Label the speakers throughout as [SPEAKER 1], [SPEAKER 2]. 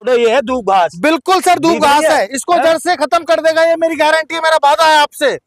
[SPEAKER 1] ये है दूब घास।
[SPEAKER 2] बिल्कुल सर, दूब
[SPEAKER 1] दिख
[SPEAKER 2] घास
[SPEAKER 1] रही
[SPEAKER 2] है, इसको जड़ से खत्म कर देगा, ये मेरी गारंटी है, मेरा वादा है आपसे।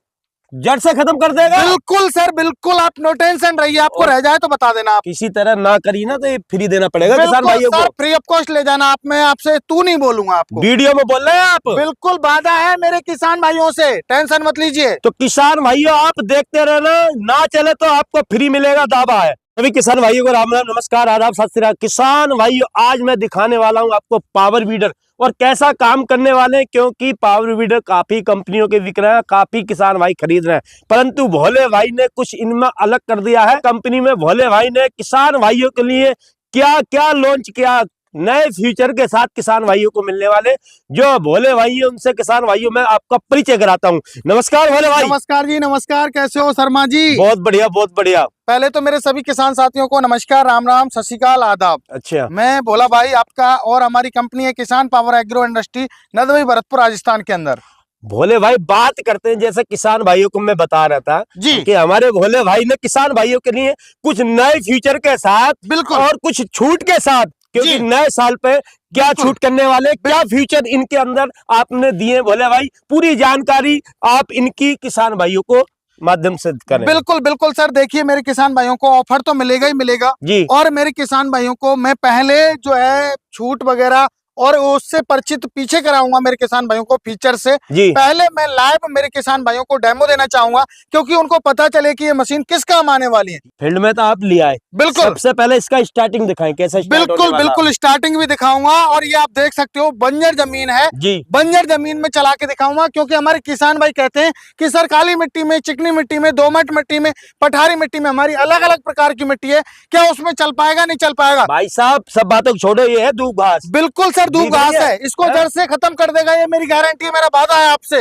[SPEAKER 1] जड़ से खत्म कर देगा?
[SPEAKER 2] बिल्कुल सर, बिल्कुल, आप नो टेंशन रहिए, आपको रह जाए तो बता देना आप।
[SPEAKER 1] किसी तरह ना करी ना तो ये फ्री देना पड़ेगा किसान भाइयों को।
[SPEAKER 2] फ्री ऑफ कॉस्ट ले जाना आप, मैं आपसे तू नहीं बोलूंगा आपको।
[SPEAKER 1] वीडियो में बोल रहे हैं आप?
[SPEAKER 2] बिल्कुल वादा है मेरे किसान भाइयों से, टेंशन मत लीजिए।
[SPEAKER 1] तो किसान भाइयों आप देखते रहना, ना चले तो आपको फ्री मिलेगा, दावा है। सभी किसान भाइयों को राम राम, नमस्कार, आदाब, सत श्री अकाल। किसान भाइयों आज मैं दिखाने वाला हूं आपको पावर वीडर और कैसा काम करने वाले हैं, क्योंकि पावर वीडर काफी कंपनियों के बिक रहे हैं, काफी किसान भाई खरीद रहे हैं, परंतु भोले भाई ने कुछ इनमें अलग कर दिया है। कंपनी में भोले भाई ने किसान भाइयों के लिए क्या क्या लॉन्च किया, नए फ्यूचर के साथ किसान भाइयों को मिलने वाले जो भोले भाई है, उनसे किसान भाइयों में आपका परिचय कराता हूं। नमस्कार भोले भाई।
[SPEAKER 2] नमस्कार जी, नमस्कार, कैसे हो शर्मा जी?
[SPEAKER 1] बहुत बढ़िया, बहुत बढ़िया।
[SPEAKER 2] पहले तो मेरे सभी किसान साथियों को नमस्कार, राम राम, सत श्री अकाल, आदाब।
[SPEAKER 1] अच्छा,
[SPEAKER 2] मैं भोला भाई आपका, और हमारी कंपनी है Kisan power agro industry, Nadbai, Bharatpur, Rajasthan के अंदर।
[SPEAKER 1] भोले भाई बात करते हैं, जैसे किसान भाइयों को मैं बता रहा था
[SPEAKER 2] जी
[SPEAKER 1] कि हमारे भोले भाई ने किसान भाइयों के लिए कुछ नए फ्यूचर के साथ
[SPEAKER 2] बिल्कुल
[SPEAKER 1] और कुछ छूट के साथ, क्योंकि नए साल पे क्या छूट करने वाले, क्या फ्यूचर इनके अंदर आपने दिए भोले भाई, पूरी जानकारी आप इनकी किसान भाइयों को माध्यम से करें।
[SPEAKER 2] बिल्कुल बिल्कुल सर, देखिए मेरे किसान भाइयों को ऑफर तो मिलेगा ही मिलेगा
[SPEAKER 1] जी,
[SPEAKER 2] और मेरे किसान भाइयों को मैं पहले जो है छूट वगैरह और उससे परिचित पीछे कराऊंगा मेरे किसान भाइयों को फीचर से।
[SPEAKER 1] जी,
[SPEAKER 2] पहले मैं लाइव मेरे किसान भाइयों को डेमो देना चाहूंगा, क्योंकि उनको पता चले कि ये मशीन किस काम आने वाली है।
[SPEAKER 1] फील्ड में तो आप लिया है,
[SPEAKER 2] बिल्कुल
[SPEAKER 1] सबसे पहले इसका स्टार्टिंग दिखाएं, कैसे स्टार्ट होने
[SPEAKER 2] बिल्कुल
[SPEAKER 1] वाला?
[SPEAKER 2] बिल्कुल स्टार्टिंग भी दिखाऊंगा, और ये आप देख सकते हो बंजर जमीन है
[SPEAKER 1] जी,
[SPEAKER 2] बंजर जमीन में चला के दिखाऊंगा, क्योंकि हमारे किसान भाई कहते हैं कि सर काली मिट्टी में, चिकनी मिट्टी में, दोमट मिट्टी में, पठारी मिट्टी में, हमारी अलग अलग प्रकार की मिट्टी है, क्या उसमें चल पाएगा, नहीं चल पाएगा?
[SPEAKER 1] भाई साहब सब बातों को छोड़ो, ये है दूब घास।
[SPEAKER 2] बिल्कुल सर, दूब घास है, इसको जड़ से खत्म कर देगा, ये मेरी गारंटी है, मेरा वादा है आपसे।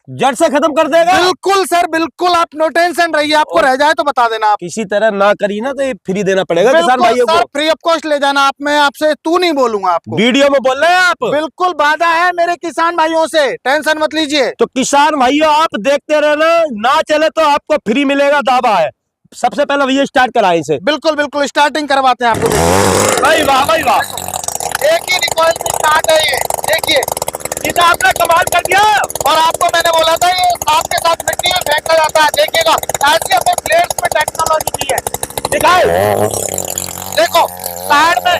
[SPEAKER 1] जड़ से खत्म कर देगा?
[SPEAKER 2] बिल्कुल सर, बिल्कुल, आप नो टेंशन रहिए, आपको रह जाए तो बता देना आप।
[SPEAKER 1] किसी तरह ना करी ना तो ये फ्री देना पड़ेगा किसान भाइयों को।
[SPEAKER 2] फ्री ऑफ कॉस्ट ले जाना आप, मैं आपसे तू नहीं बोलूंगा आपको।
[SPEAKER 1] वीडियो में बोल रहे हैं आप?
[SPEAKER 2] बिल्कुल वादा है मेरे किसान भाइयों से, टेंशन मत लीजिए।
[SPEAKER 1] तो किसान भाइयों आप देखते रहना, ना चले तो आपको फ्री मिलेगा, दावा है। सबसे पहले भैया स्टार्ट कराएं इसे।
[SPEAKER 2] बिल्कुल बिल्कुल, स्टार्टिंग करवाते हैं आपको।
[SPEAKER 1] भाई वाह, भाई वाह,
[SPEAKER 2] एक ही रिकॉइल में स्टार्ट है ये, देखिए,
[SPEAKER 1] ये तो आपने कमाल कर दिया।
[SPEAKER 2] और आपको मैंने बोला था ये साथ के साथ मिट्टी में फेंका जाता है, देखिएगा, ऐसे हमें प्लेट्स में टेक्नोलॉजी दी है।
[SPEAKER 1] दिखाओ,
[SPEAKER 2] देखो साइड में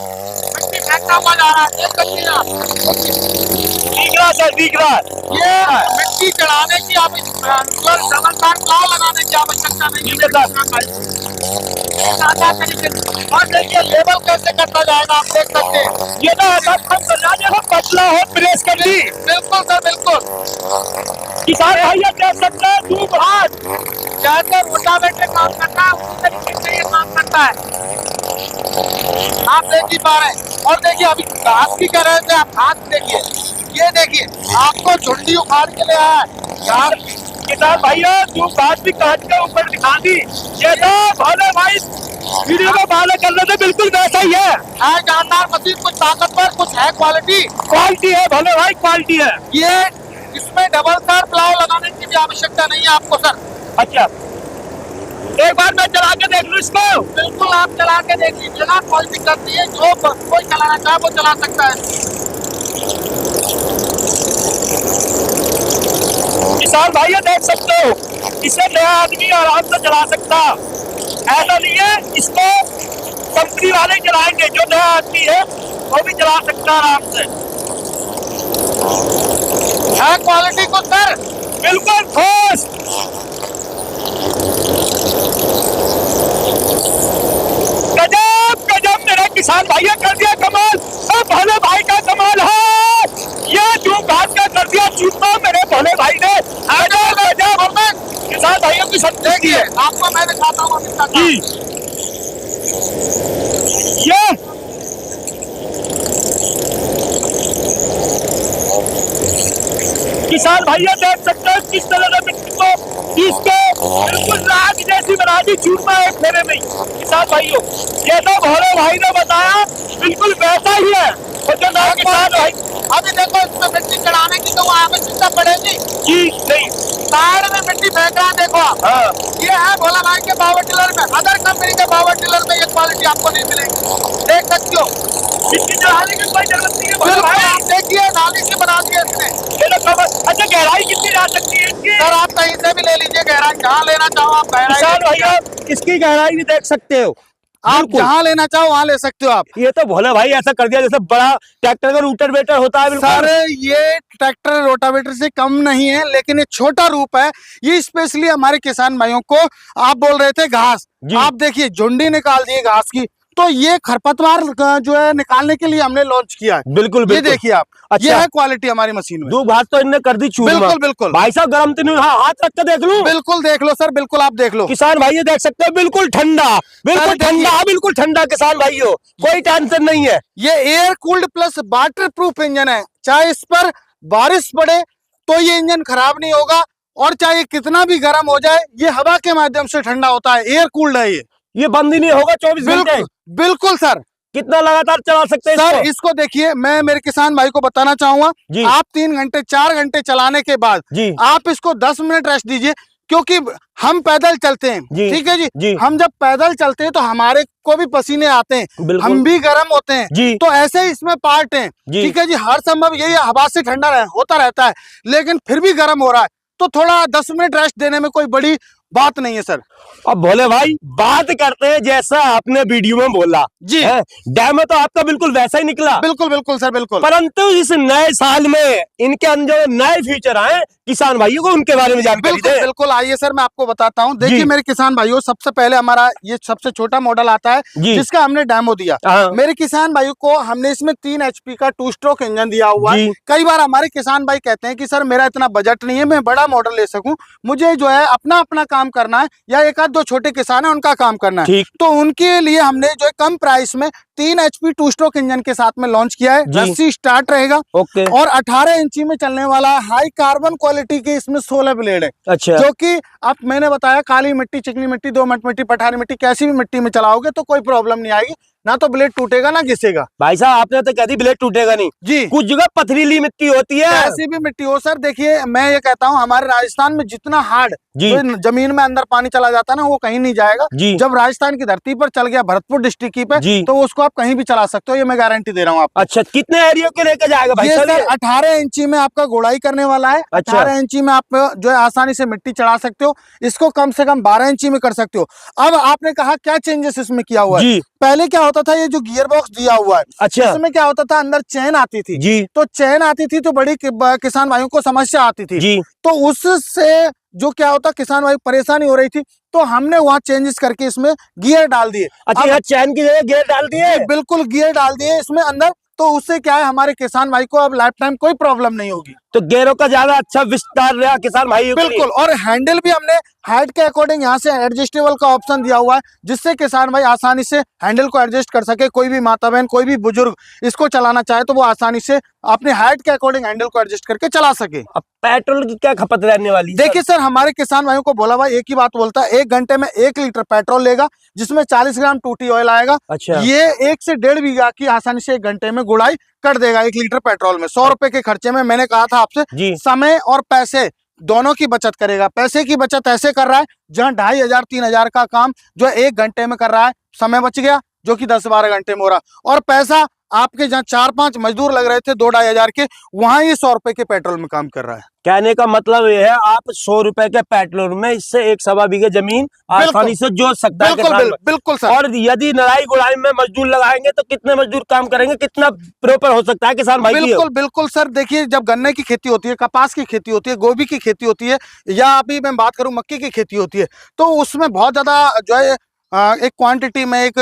[SPEAKER 2] मिट्टी फेंकता हुआ जा रहा है, देख सकते हैं आप।
[SPEAKER 1] दिख रहा सर, दिख रहा है।
[SPEAKER 2] ये मिट्टी चढ़ाने की आप समझदार प्लाव लगाने की आवश्यकता नहीं है। और देखिए लेवल कैसे करता जाएगा, आप देख सकते हैं।
[SPEAKER 1] ये तो पतला हो, प्रेस कर दी।
[SPEAKER 2] बिल्कुल सर, बिल्कुल।
[SPEAKER 1] किसान भैया देख सकते हैं दूब घास
[SPEAKER 2] जैसे रोटावेटर काम करता है उसी तरीके से ये काम करता है, आप देख ही पा रहे हैं। और देखिए अभी घास की कह रहे थे आप, घास देखिए, ये देखिए, आपको झुंडी उखाड़ के ले आया है यार।
[SPEAKER 1] किसान भैया दूब घास भी काट के ऊपर दिखा दी। ये तो भोले भाई वीडियो में बाले कर रहे थे, बिल्कुल वैसा ही है।
[SPEAKER 2] जानदार मशीन, कुछ ताकतवर, कुछ है क्वालिटी।
[SPEAKER 1] क्वालिटी है भोले भाई, क्वालिटी है।
[SPEAKER 2] ये इसमें डबल तार प्लाव लगाने की भी आवश्यकता नहीं है आपको सर।
[SPEAKER 1] अच्छा, एक बार मैं चला के देख लूं इसको?
[SPEAKER 2] बिल्कुल, आप चला के देख लीजिएगा, कोई दिक्कत नहीं है, जो कोई चलाना चाहे वो चला सकता है।
[SPEAKER 1] किसान भाई देख सकते हो, इसे नया आदमी आराम से चला सकता, ऐसा नहीं है इसको कंपनी वाले चलाएंगे, जो नया आदमी है वो भी चला सकता आराम से।
[SPEAKER 2] है क्वालिटी को सर,
[SPEAKER 1] बिल्कुल ठोस। गजब गजब, मेरा किसान भाइयों कर दिया कमाल, सब भोले भाई का कमाल है। ये दूब घास का कर दिया चूरमा मेरे भोले भाई ने। किसान भाइयों की सब
[SPEAKER 2] देखिए, आपको मैं दिखाता हूँ
[SPEAKER 1] जी। ये किसान भाइयों देख सकते हैं किस तरह से मिट्टी को इसको बिल्कुल राग जैसी बना दी, चूरमा एक फेरे में। किसान भाइयों ये तो भोले भाई ने बताया, बिल्कुल वैसा ही है। और जो नया किसान भाई,
[SPEAKER 2] अभी देखो इसमें मिट्टी चढ़ाने की तो आवश्यकता पड़ेगी
[SPEAKER 1] जी नहीं,
[SPEAKER 2] साइड में मिट्टी फेंक रहा है, देखो आप।
[SPEAKER 1] हाँ,
[SPEAKER 2] ये है भोला भाई के पावर टिलर में, अदर कंपनी के पावर टिलर में ये क्वालिटी आपको नहीं मिलेगी, देख सकते हो।
[SPEAKER 1] मिट्टी चढ़ाने की कोई जरूरत नहीं है भोले भाई।
[SPEAKER 2] भी ले लीजिए गहराई, जहाँ लेना चाहो आप गहराई
[SPEAKER 1] किसान
[SPEAKER 2] ले लीजिए।
[SPEAKER 1] भाइयों इसकी गहराई भी देख सकते हो,
[SPEAKER 2] आप
[SPEAKER 1] बिल्कुल।
[SPEAKER 2] जहाँ लेना चाहो वहाँ ले सकते हो आप।
[SPEAKER 1] ये तो भोले भाई ऐसा कर दिया जैसे बड़ा ट्रैक्टर का रूटर वेटर होता है,
[SPEAKER 2] सर
[SPEAKER 1] बिल्कुल।
[SPEAKER 2] ये ट्रैक्टर रोटावेटर से कम नहीं है, लेकिन ये छोटा रूप है। ये स्पेशली हमारे किसान भाइयों को, आप बोल रहे थे घास,
[SPEAKER 1] जी।
[SPEAKER 2] आप देखिए झुंडी निकाल दी है घास की, तो ये खरपतवार जो है निकालने के लिए हमने लॉन्च किया है।
[SPEAKER 1] बिल्कुल
[SPEAKER 2] ये
[SPEAKER 1] बिल्कुल।
[SPEAKER 2] देखिए आप,
[SPEAKER 1] अच्छा।
[SPEAKER 2] ये है क्वालिटी हमारी मशीन में।
[SPEAKER 1] दो घास तो इनने कर दी चूरमा।
[SPEAKER 2] बिल्कुल बिल्कुल
[SPEAKER 1] भाई साहब गरम तो नहीं, हाँ हाथ रख के देख लूं?
[SPEAKER 2] बिल्कुल देख लो सर, बिल्कुल आप देख लो।
[SPEAKER 1] किसान भाइयों देख सकते हो, बिल्कुल ठंडा, बिल्कुल
[SPEAKER 2] सर, देखिए।
[SPEAKER 1] ठंडा, बिल्कुल ठंडा किसान भाइयों, कोई टेंशन नहीं है।
[SPEAKER 2] ये air cooled plus water proof engine है, चाहे इस पर बारिश पड़े तो ये इंजन खराब नहीं होगा, और चाहे कितना भी गर्म हो जाए ये हवा के माध्यम से ठंडा होता है, एयर कूल्ड है
[SPEAKER 1] ये बंद ही नहीं होगा 24 घंटे।
[SPEAKER 2] बिल्कुल बिल्कुल सर।
[SPEAKER 1] कितना लगातार चला सकते हैं
[SPEAKER 2] सर
[SPEAKER 1] इसको?
[SPEAKER 2] इसको देखिए, मैं मेरे किसान भाई को बताना चाहूंगा,
[SPEAKER 1] जी।
[SPEAKER 2] आप 3 घंटे 4 घंटे चलाने के बाद
[SPEAKER 1] जी
[SPEAKER 2] आप इसको 10 मिनट रेस्ट दीजिए, क्योंकि हम पैदल चलते हैं,
[SPEAKER 1] जी।
[SPEAKER 2] ठीक है जी?
[SPEAKER 1] जी
[SPEAKER 2] हम जब पैदल चलते हैं तो हमारे को भी पसीने आते हैं,
[SPEAKER 1] बिल्कुल।
[SPEAKER 2] हम भी गर्म होते हैं,
[SPEAKER 1] जी
[SPEAKER 2] तो ऐसे ही इसमें पार्ट हैं,
[SPEAKER 1] जी।
[SPEAKER 2] ठीक है जी? हर संभव यही हवा से ठंडा होता रहता है, लेकिन फिर भी गर्म हो रहा है, तो थोड़ा 10 मिनट रेस्ट देने में कोई बड़ी बात नहीं है सर।
[SPEAKER 1] अब भोले भाई बात करते हैं जैसा आपने वीडियो में बोला
[SPEAKER 2] जी
[SPEAKER 1] है, डेमो तो आपका बिल्कुल वैसा ही निकला,
[SPEAKER 2] बिल्कुल बिल्कुल सर, बिल्कुल।
[SPEAKER 1] परंतु इस नए साल में इनके अंदर जो नए फीचर आए किसान भाइयों को उनके बारे में जानकारी
[SPEAKER 2] बिल्कुल
[SPEAKER 1] दे।
[SPEAKER 2] बिल्कुल, आइए सर मैं आपको बताता हूँ।
[SPEAKER 1] जी।
[SPEAKER 2] देखिए मेरे किसान भाइयों, सबसे पहले हमारा ये सबसे छोटा मॉडल आता है
[SPEAKER 1] जी।
[SPEAKER 2] जिसका हमने डेमो दिया।
[SPEAKER 1] हाँ।
[SPEAKER 2] मेरे किसान भाइयों को हमने इसमें 3 HP का 2 स्ट्रोक इंजन दिया हुआ है।
[SPEAKER 1] जी।
[SPEAKER 2] कई बार हमारे किसान भाई कहते हैं कि सर मेरा इतना बजट नहीं है, मैं बड़ा मॉडल ले सकूं, मुझे जो है अपना अपना काम करना है, या एक आध दो छोटे किसान है उनका काम करना है,
[SPEAKER 1] ठीक।
[SPEAKER 2] तो उनके लिए हमने जो है कम प्राइस में 3 HP 2 स्ट्रोक इंजन के साथ में लॉन्च किया है।
[SPEAKER 1] जी।
[SPEAKER 2] रस्सी स्टार्ट रहेगा,
[SPEAKER 1] ओके।
[SPEAKER 2] और 18 इंची में चलने वाला हाई कार्बन क्वालिटी के इसमें 16 ब्लेड है,
[SPEAKER 1] अच्छा।
[SPEAKER 2] जो कि अब मैंने बताया काली मिट्टी, चिकनी मिट्टी, दोमट मिट्टी, पठारी मिट्टी, कैसी भी मिट्टी में चलाओगे तो कोई प्रॉब्लम नहीं आएगी, ना तो ब्लेड टूटेगा ना घिसेगा।
[SPEAKER 1] भाई साहब आपने तो कह दी ब्लेड टूटेगा नहीं,
[SPEAKER 2] जी,
[SPEAKER 1] कुछ जगह पथरीली मिट्टी होती है।
[SPEAKER 2] ऐसी भी मिट्टी हो सर, देखिए मैं ये कहता हूँ हमारे राजस्थान में जितना हार्ड
[SPEAKER 1] जी
[SPEAKER 2] जमीन में अंदर पानी चला जाता है ना, वो कहीं नहीं जाएगा।
[SPEAKER 1] जी
[SPEAKER 2] जब राजस्थान की धरती पर चल गया, भरतपुर डिस्ट्रिक्ट की पे,
[SPEAKER 1] जी।
[SPEAKER 2] तो उसको आप कहीं भी चला सकते हो, ये मैं गारंटी दे रहा हूँ आपको।
[SPEAKER 1] अच्छा, कितने एरिया के लेकर जाएगा भाई
[SPEAKER 2] ये
[SPEAKER 1] साहब?
[SPEAKER 2] सर 18 इंची में आपका गोड़ाई करने वाला है।
[SPEAKER 1] अच्छा।
[SPEAKER 2] 18 इंची में आप जो है आसानी से मिट्टी चढ़ा सकते हो, इसको कम से कम 12 इंची में कर सकते हो। अब आपने कहा क्या चेंजेस इसमें किया हुआ है?
[SPEAKER 1] जी।
[SPEAKER 2] पहले क्या होता था, ये जो गियर बॉक्स दिया हुआ है,
[SPEAKER 1] अच्छा।
[SPEAKER 2] इसमें क्या होता था, अंदर चैन आती थी,
[SPEAKER 1] जी
[SPEAKER 2] तो चैन आती थी तो बड़ी किसान भाइयों को समस्या आती थी,
[SPEAKER 1] जी।
[SPEAKER 2] तो उससे जो क्या होता, किसान भाई परेशानी हो रही थी, तो हमने वहाँ चेंजेस करके इसमें गियर डाल दिए।
[SPEAKER 1] अच्छा,
[SPEAKER 2] अब
[SPEAKER 1] यहाँ चैन की जगह गियर डाल दिए।
[SPEAKER 2] बिल्कुल गियर डाल दिए इसमें अंदर, तो उससे क्या है, हमारे किसान भाई को अब लाइफ टाइम कोई प्रॉब्लम नहीं होगी।
[SPEAKER 1] तो गियरों का ज्यादा अच्छा विस्तार रहा किसान भाइयों के लिए।
[SPEAKER 2] बिल्कुल, और हैंडल भी हमने हाइट के अकॉर्डिंग यहाँ से एडजस्टेबल का ऑप्शन दिया हुआ है, जिससे किसान भाई आसानी से हैंडल को एडजस्ट कर सके। कोई भी माता बहन, कोई भी बुजुर्ग इसको चलाना चाहे तो वो आसानी से अपने हाइट के अकॉर्डिंग हैंडल को एडजस्ट करके चला सके।
[SPEAKER 1] अब पेट्रोल की क्या खपत रहने वाली है?
[SPEAKER 2] देखिए सर, हमारे किसान भाइयों को बोला भाई एक ही बात बोलता है, 1 घंटे में 1 लीटर पेट्रोल लेगा, जिसमें 40 ग्राम टूटी ऑयल आएगा।
[SPEAKER 1] अच्छा।
[SPEAKER 2] ये 1 से 1.5 बीघा की आसानी से 1 घंटे में गुड़ाई कर देगा 1 लीटर पेट्रोल में। 100 रुपए के खर्चे में, मैंने कहा था आपसे,
[SPEAKER 1] जी।
[SPEAKER 2] समय और पैसे दोनों की बचत करेगा। पैसे की बचत ऐसे कर रहा है जहां 2500-3000 का काम जो है 1 घंटे में कर रहा है, समय बच गया जो कि 10-12 घंटे में हो रहा, और पैसा आपके जहाँ 4-5 मजदूर लग रहे थे 2-2500 के, वहां ये 100 रुपए के पेट्रोल में काम कर रहा है।
[SPEAKER 1] कहने का मतलब ये है आप 100 रुपए के पेट्रोल में इससे 1 बीघे जमीन आसानी से जोत सकता है
[SPEAKER 2] बिल्कुल
[SPEAKER 1] किसान।
[SPEAKER 2] बिल्कुल सर।
[SPEAKER 1] और यदि नराई गुड़ाई में मजदूर लगाएंगे तो कितने मजदूर काम करेंगे, कितना प्रॉपर हो सकता है किसान भाई?
[SPEAKER 2] बिल्कुल बिल्कुल सर, देखिए जब गन्ने की खेती होती है, कपास की खेती होती है, गोभी की खेती होती है, या अभी मैं बात करूं मक्की की खेती होती है, तो उसमें बहुत ज्यादा जो है एक क्वांटिटी में, एक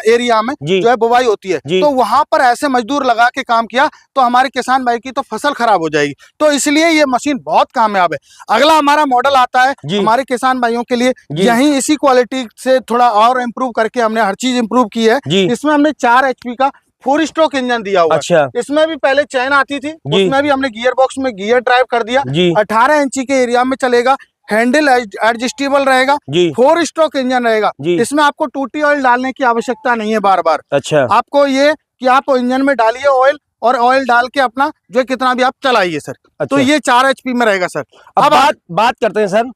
[SPEAKER 2] एरिया में
[SPEAKER 1] जी।
[SPEAKER 2] जो है बुवाई होती है,
[SPEAKER 1] जी।
[SPEAKER 2] तो वहां पर ऐसे मजदूर लगा के काम किया तो हमारे किसान भाई की तो फसल खराब हो जाएगी। तो इसलिए ये मशीन बहुत कामयाब है। अगला हमारा मॉडल आता है
[SPEAKER 1] जी।
[SPEAKER 2] हमारे किसान भाइयों के लिए,
[SPEAKER 1] जी।
[SPEAKER 2] यही इसी क्वालिटी से थोड़ा और इम्प्रूव करके हमने हर चीज इम्प्रूव की है।
[SPEAKER 1] जी।
[SPEAKER 2] इसमें हमने 4 HP का 4 स्ट्रोक इंजन दिया हुआ है।
[SPEAKER 1] अच्छा।
[SPEAKER 2] इसमें भी पहले चैन आती थी,
[SPEAKER 1] जी।
[SPEAKER 2] उसमें भी हमने गियर बॉक्स में गियर ड्राइव कर दिया।
[SPEAKER 1] जी।
[SPEAKER 2] 18 इंची के एरिया में चलेगा, हैंडल एडजस्टेबल रहेगा,
[SPEAKER 1] जी।
[SPEAKER 2] 4 स्ट्रोक इंजन रहेगा।
[SPEAKER 1] जी।
[SPEAKER 2] इसमें आपको टूटी ऑयल डालने की आवश्यकता नहीं है बार बार।
[SPEAKER 1] अच्छा।
[SPEAKER 2] आपको ये कि आप इंजन में डालिए ऑयल, और ऑयल डाल के अपना जो है कितना भी आप चलाइए सर।
[SPEAKER 1] अच्छा।
[SPEAKER 2] तो ये 4 HP में रहेगा सर।
[SPEAKER 1] अब बात करते हैं सर,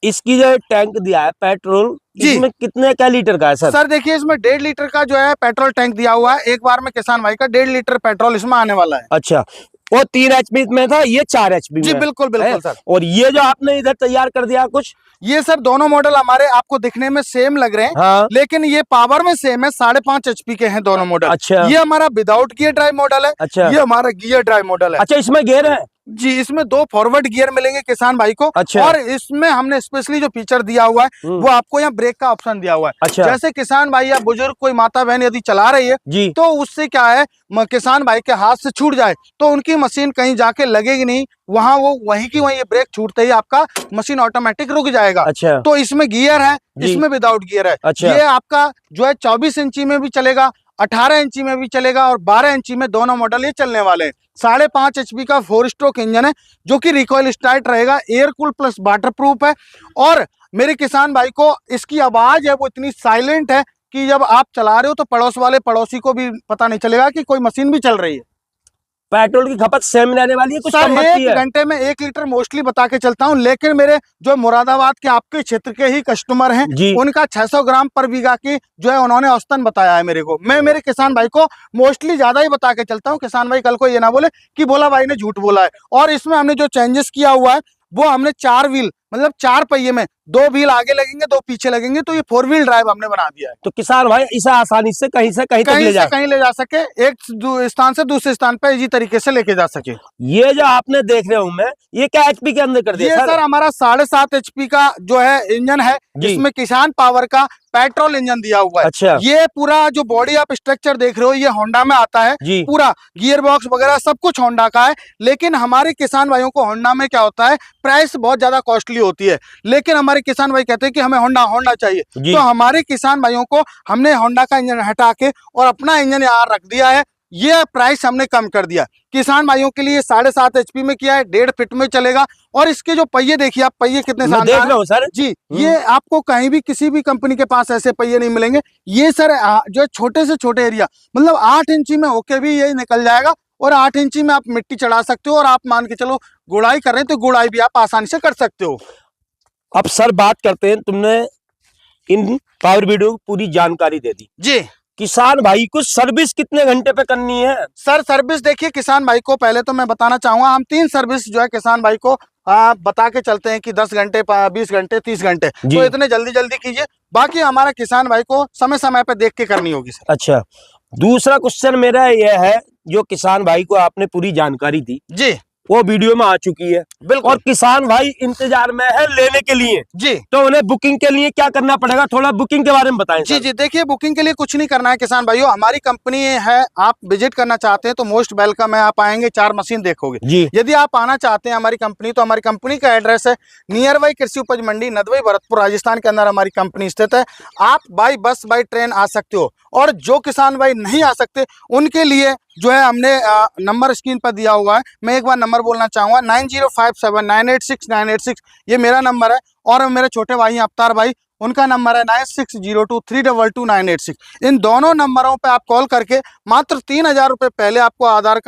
[SPEAKER 1] इसकी जो टैंक दिया है पेट्रोल,
[SPEAKER 2] जी।
[SPEAKER 1] इसमें कितने क्या लीटर का है सर?
[SPEAKER 2] सर देखिए, इसमें 1.5 लीटर का जो है पेट्रोल टैंक दिया हुआ है। एक बार में किसान भाई का 1.5 लीटर पेट्रोल इसमें आने वाला है।
[SPEAKER 1] अच्छा, वो 3 HP में था, ये 4 HP
[SPEAKER 2] जी
[SPEAKER 1] में
[SPEAKER 2] बिल्कुल बिल्कुल
[SPEAKER 1] है।
[SPEAKER 2] सर।
[SPEAKER 1] और ये जो आपने इधर तैयार कर दिया कुछ,
[SPEAKER 2] ये सर दोनों मॉडल हमारे आपको दिखने में सेम लग रहे हैं,
[SPEAKER 1] हाँ
[SPEAKER 2] लेकिन ये पावर में सेम है। 5.5 HP के हैं दोनों मॉडल।
[SPEAKER 1] अच्छा
[SPEAKER 2] ये हमारा विदाउट गियर ड्राइव मॉडल है,
[SPEAKER 1] अच्छा
[SPEAKER 2] ये हमारा गियर ड्राइव मॉडल है।
[SPEAKER 1] अच्छा, इसमें गियर है।
[SPEAKER 2] जी, इसमें 2 फॉरवर्ड गियर मिलेंगे किसान भाई को।
[SPEAKER 1] अच्छा।
[SPEAKER 2] और इसमें हमने स्पेशली जो फीचर दिया हुआ है वो आपको यहाँ ब्रेक का ऑप्शन दिया हुआ है।
[SPEAKER 1] अच्छा।
[SPEAKER 2] जैसे किसान भाई या बुजुर्ग कोई माता बहन यदि चला रही है
[SPEAKER 1] जी
[SPEAKER 2] तो उससे क्या है, किसान भाई के हाथ से छूट जाए तो उनकी मशीन कहीं जाके लगेगी नहीं, वहां वो वहीं की वहीं ये ब्रेक छूटते ही आपका मशीन ऑटोमेटिक रुक जाएगा।
[SPEAKER 1] अच्छा
[SPEAKER 2] तो इसमें गियर है,
[SPEAKER 1] जी।
[SPEAKER 2] इसमें विदाउट गियर है।
[SPEAKER 1] अच्छा।
[SPEAKER 2] ये आपका जो है 24 इंची में भी चलेगा, 18 इंची में भी चलेगा और 12 इंची में दोनों मॉडल ये चलने वाले हैं। 5.5 HP का 4 स्ट्रोक इंजन है जो कि रिकॉइल स्टार्ट रहेगा, air cool plus water proof है। और मेरे किसान भाई को इसकी आवाज है वो इतनी साइलेंट है कि जब आप चला रहे हो तो पड़ोस वाले पड़ोसी को भी पता नहीं चलेगा कि कोई मशीन भी चल रही है।
[SPEAKER 1] पेट्रोल की खपत सेम रहने वाली है, कुछ
[SPEAKER 2] सर
[SPEAKER 1] कम बढ़ती
[SPEAKER 2] 1
[SPEAKER 1] है?
[SPEAKER 2] घंटे में 1 लीटर मोस्टली बता के चलता हूँ, लेकिन मेरे जो मुरादाबाद के आपके क्षेत्र के ही कस्टमर हैं
[SPEAKER 1] जी
[SPEAKER 2] उनका 600 ग्राम पर बीघा की जो है उन्होंने औसतन बताया है मेरे को। मैं मेरे किसान भाई को मोस्टली ज्यादा ही बता के चलता हूँ, किसान भाई कल को ये ना बोले कि भोला भाई ने झूठ बोला है। और इसमें हमने जो चेंजेस किया हुआ है वो हमने 4 व्हील मतलब 4 पहिए में 2 व्हील आगे लगेंगे 2 पीछे लगेंगे, तो ये 4 व्हील ड्राइव हमने बना दिया है।
[SPEAKER 1] तो किसान भाई इसे आसानी से कहीं तक
[SPEAKER 2] कहीं
[SPEAKER 1] ले
[SPEAKER 2] से
[SPEAKER 1] जा,
[SPEAKER 2] कहीं ले जा सके, एक स्थान से दूसरे स्थान पे इजी तरीके से लेके जा सके।
[SPEAKER 1] ये जो आपने देख रहे हूँ मैं, ये क्या HP के अंदर कर दिया
[SPEAKER 2] ये सर हमारा 7.5 HP का जो है इंजन है,
[SPEAKER 1] जी।
[SPEAKER 2] इसमें किसान पावर का पेट्रोल इंजन दिया हुआ है।
[SPEAKER 1] अच्छा
[SPEAKER 2] ये पूरा जो बॉडी आप स्ट्रक्चर देख रहे हो ये होंडा में आता है,
[SPEAKER 1] जी
[SPEAKER 2] पूरा गियर बॉक्स वगैरह सब कुछ होंडा का है। लेकिन हमारे किसान भाइयों को होंडा में क्या होता है, प्राइस बहुत ज्यादा कॉस्टली होती है, लेकिन हमारे किसान भाई कहते हैं कि हमें होंडा होंडा चाहिए।
[SPEAKER 1] जी।
[SPEAKER 2] तो हमारे किसान भाइयों को हमने होंडा का इंजन हटा के और अपना इंजन यहाँ रख दिया है। ये प्राइस हमने कम कर दिया किसान भाइयों के लिए। 7.5 HP में किया है, 1.5 फीट में चलेगा। और इसके जो पहिए देखिए आप, पहिए कितने
[SPEAKER 1] मैं देख
[SPEAKER 2] शानदार
[SPEAKER 1] रहा हूँ सर
[SPEAKER 2] जी। ये आपको कहीं भी किसी भी कंपनी के पास ऐसे पहिए नहीं मिलेंगे। ये सर जो छोटे से छोटे एरिया मतलब 8 इंची में होके भी ये निकल जाएगा, और 8 इंची में आप मिट्टी चढ़ा सकते हो, और आप मान के चलो गुड़ाई कर रहे हैं तो गुड़ाई भी आप आसानी से कर सकते हो।
[SPEAKER 1] अब सर बात करते हैं, तुमने इन पावर वीडियो को पूरी जानकारी दे दी
[SPEAKER 2] जी।
[SPEAKER 1] किसान भाई को सर्विस कितने घंटे पे करनी है?
[SPEAKER 2] सर सर्विस देखिए किसान भाई को पहले तो मैं बताना चाहूंगा, हम 3 सर्विस जो है किसान भाई को बता के चलते हैं कि 10 घंटे 20 घंटे 30 घंटे, तो इतने जल्दी जल्दी कीजिए। बाकी हमारा किसान भाई को समय समय पे देख के करनी होगी सर।
[SPEAKER 1] अच्छा, दूसरा क्वेश्चन मेरा यह है, जो किसान भाई को आपने पूरी जानकारी दी
[SPEAKER 2] जी,
[SPEAKER 1] वो वीडियो में आ चुकी है,
[SPEAKER 2] बिल्कुल।
[SPEAKER 1] और किसान भाई इंतजार में है लेने के लिए
[SPEAKER 2] जी,
[SPEAKER 1] तो उन्हें बुकिंग के लिए क्या करना पड़ेगा? थोड़ा बुकिंग के बारे में बताएं
[SPEAKER 2] जी
[SPEAKER 1] सर।
[SPEAKER 2] जी देखिए बुकिंग के लिए कुछ नहीं करना है किसान भाइयों, हमारी कंपनी है, आप विजिट करना चाहते हैं तो मोस्ट वेलकम है। आप आएंगे 4 मशीन देखोगे
[SPEAKER 1] जी।
[SPEAKER 2] यदि आप आना चाहते हैं हमारी कंपनी, तो हमारी कंपनी का एड्रेस है नियर बाई कृषि उपज मंडी नदवाई भरतपुर राजस्थान के अंदर हमारी कंपनी स्थित है। आप बाई बस बाई ट्रेन आ सकते हो, और जो किसान भाई नहीं आ सकते उनके लिए जो है हमने नंबर स्क्रीन पर दिया हुआ है। मैं एक बार नंबर बोलना चाहूंगा, 9057986986 ये मेरा नंबर है। और मेरे छोटे भाई हैं अवतार भाई, उनका नंबर है 9602322986। इन दोनों नंबरों पे आप कॉल करके मात्र 3000 रुपये पहले आपको आधार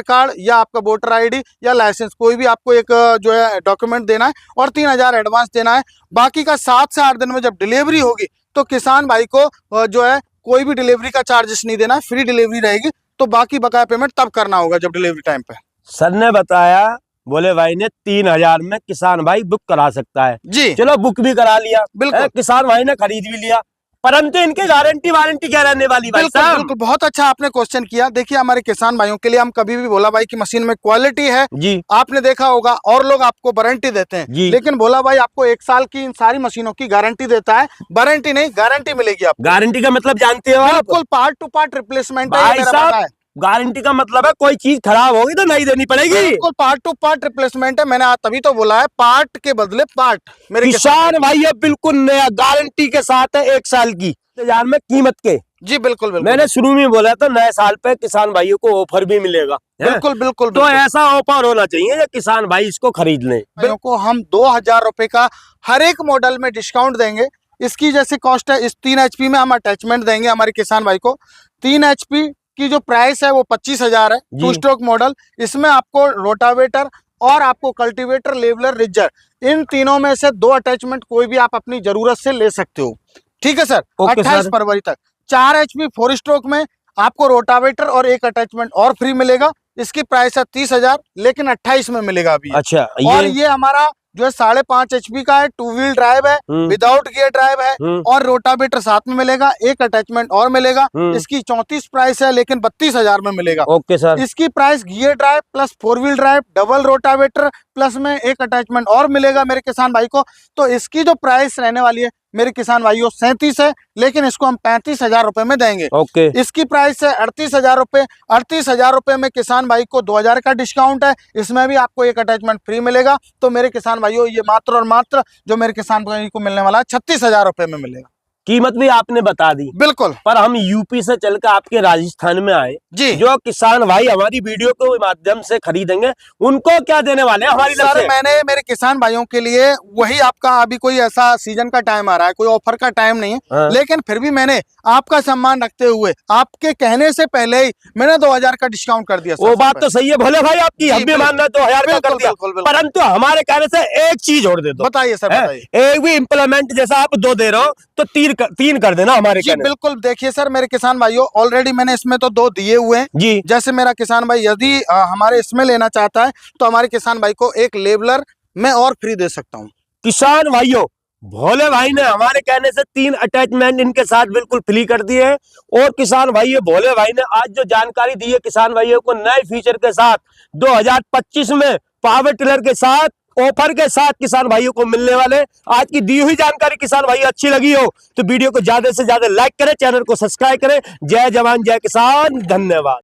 [SPEAKER 2] कार्ड या आपका वोटर ID या लाइसेंस, कोई भी आपको एक जो है डॉक्यूमेंट देना है, और 3000 एडवांस देना है। बाकी का 7 से 8 दिन में जब डिलीवरी होगी तो किसान भाई को जो है कोई भी डिलीवरी का चार्जेस नहीं देना है, फ्री डिलीवरी रहेगी। तो बाकी बकाया पेमेंट तब करना होगा जब डिलीवरी टाइम पे।
[SPEAKER 1] सर ने बताया, बोले भाई ने 3000 में किसान भाई बुक करा सकता है
[SPEAKER 2] जी,
[SPEAKER 1] चलो बुक भी करा लिया,
[SPEAKER 2] बिल्कुल।
[SPEAKER 1] किसान भाई ने खरीद भी लिया, परंतु इनकी गारंटी वारंटी क्या रहने वाली भाई
[SPEAKER 2] बिल्कुल
[SPEAKER 1] साहब?
[SPEAKER 2] बिल्कुल, बहुत अच्छा आपने क्वेश्चन किया। देखिए हमारे किसान भाइयों के लिए हम कभी भी भोला भाई की मशीन में क्वालिटी है,
[SPEAKER 1] जी
[SPEAKER 2] आपने देखा होगा, और लोग आपको वारंटी देते हैं, लेकिन भोला भाई आपको 1 साल की इन सारी मशीनों की गारंटी देता है। वारंटी नहीं, गारंटी मिलेगी आपको।
[SPEAKER 1] गारंटी का मतलब जानते हो आप?
[SPEAKER 2] बिल्कुल पार्ट टू पार्ट रिप्लेसमेंट है, ये
[SPEAKER 1] भाई
[SPEAKER 2] मेरा
[SPEAKER 1] साहब,
[SPEAKER 2] मानना है।
[SPEAKER 1] गारंटी का मतलब है कोई चीज खराब होगी तो नहीं देनी पड़ेगी।
[SPEAKER 2] बिल्कुल पार्ट टू पार्ट रिप्लेसमेंट है, मैंने तभी तो बोला है पार्ट के बदले पार्ट। मेरे
[SPEAKER 1] किसान भाई ये बिल्कुल नया गारंटी के साथ है, 1 साल की 1000 में कीमत के।
[SPEAKER 2] जी बिल्कुल बिल्कुल,
[SPEAKER 1] मैंने शुरू में बोला था नए साल पे किसान भाइयों को ऑफर भी मिलेगा।
[SPEAKER 2] बिल्कुल बिल्कुल,
[SPEAKER 1] तो ऐसा ऑफर होना चाहिए कि किसान भाई इसको खरीद लें।
[SPEAKER 2] भाइयों को हम 2000 रुपए का हर एक मॉडल में डिस्काउंट देंगे। इसकी जैसे कॉस्ट है, इस 3 HP में हम अटैचमेंट देंगे हमारे किसान भाई को। 3 HP की जो प्राइस है वो 25,000 है, 2 स्ट्रोक मॉडल। इसमें आपको रोटावेटर और आपको कल्टीवेटर, लेवलर, रिजर, इन तीनों में से 2 अटैचमेंट कोई भी आप अपनी जरूरत से ले सकते हो। ठीक है सर, 28 फरवरी तक। 4 HP 4 स्ट्रोक में आपको रोटावेटर और एक अटैचमेंट और फ्री मिलेगा। इसकी प्राइस है 30,000, लेकिन 28 में मिलेगा अभी।
[SPEAKER 1] अच्छा
[SPEAKER 2] और ये हमारा जो है 5.5 HP का है, 2 व्हील ड्राइव है, विदाउट गियर ड्राइव है, और रोटावेटर साथ में मिलेगा, एक अटैचमेंट और मिलेगा। इसकी 34 प्राइस है, लेकिन 32,000 में मिलेगा।
[SPEAKER 1] Okay sir.
[SPEAKER 2] इसकी price gear drive plus 4 wheel drive, double rotavator plus में एक अटैचमेंट और मिलेगा मेरे किसान भाई को। तो इसकी जो प्राइस रहने वाली है मेरे किसान भाइयों 37 है, लेकिन इसको हम 35,000 रुपए में देंगे।
[SPEAKER 1] ओके।
[SPEAKER 2] इसकी प्राइस है 38,000 रुपए। 38,000 रुपए में किसान भाई को 2,000 का डिस्काउंट है, इसमें भी आपको एक अटैचमेंट फ्री मिलेगा। तो मेरे किसान भाइयों ये मात्र और मात्र जो मेरे किसान भाई को मिलने वाला है 36,000 रुपए में मिलेगा।
[SPEAKER 1] कीमत भी आपने बता दी,
[SPEAKER 2] बिल्कुल।
[SPEAKER 1] पर हम यूपी से चलकर आपके राजस्थान में आए
[SPEAKER 2] जी।
[SPEAKER 1] जो किसान भाई हमारी वीडियो के माध्यम से खरीदेंगे उनको क्या देने वाले हैं हमारी तरफ
[SPEAKER 2] सर
[SPEAKER 1] से?
[SPEAKER 2] मैंने मेरे किसान भाइयों के लिए वही आपका अभी कोई ऐसा सीजन का टाइम आ रहा है, कोई ऑफर का टाइम नहीं है,
[SPEAKER 1] हाँ।
[SPEAKER 2] लेकिन फिर भी मैंने आपका सम्मान रखते हुए आपके कहने से पहले ही मैंने 2,000 का डिस्काउंट कर दिया।
[SPEAKER 1] वो बात तो सही है भोले भाई आपकी, हम भी मानना 2,000 का कर दिया, परंतु हमारे कहने से एक चीज और दे दो।
[SPEAKER 2] बताइए सर, बताइए।
[SPEAKER 1] एक भी इम्प्लीमेंट जैसा आप 2 दे रहे हो तो 3 कर देना हमारे
[SPEAKER 2] जी
[SPEAKER 1] कहने।
[SPEAKER 2] बिल्कुल। देखिए सर मेरे किसान भाइयों, ऑलरेडी मैंने इसमें तो 2 दिए हुए हैं
[SPEAKER 1] जी।
[SPEAKER 2] जैसे मेरा किसान भाई यदि हमारे इसमें लेना चाहता है तो हमारे किसान भाई को एक लेबलर मैं और फ्री दे सकता हूँ।
[SPEAKER 1] किसान भाइयों भोले भाई ने हमारे कहने से 3 अटैचमेंट इनके साथ बिल्कुल फ्री कर दिए हैं। और किसान भाइयों भोले भाई ने आज जो जानकारी दी है किसान भाइयों को नए फीचर के साथ 2025 में पावर टिलर के साथ ऑफर के साथ किसान भाइयों को मिलने वाले। आज की दी हुई जानकारी किसान भाई अच्छी लगी हो तो वीडियो को ज्यादा से ज्यादा लाइक करें, चैनल को सब्सक्राइब करें। जय जवान जय किसान, धन्यवाद।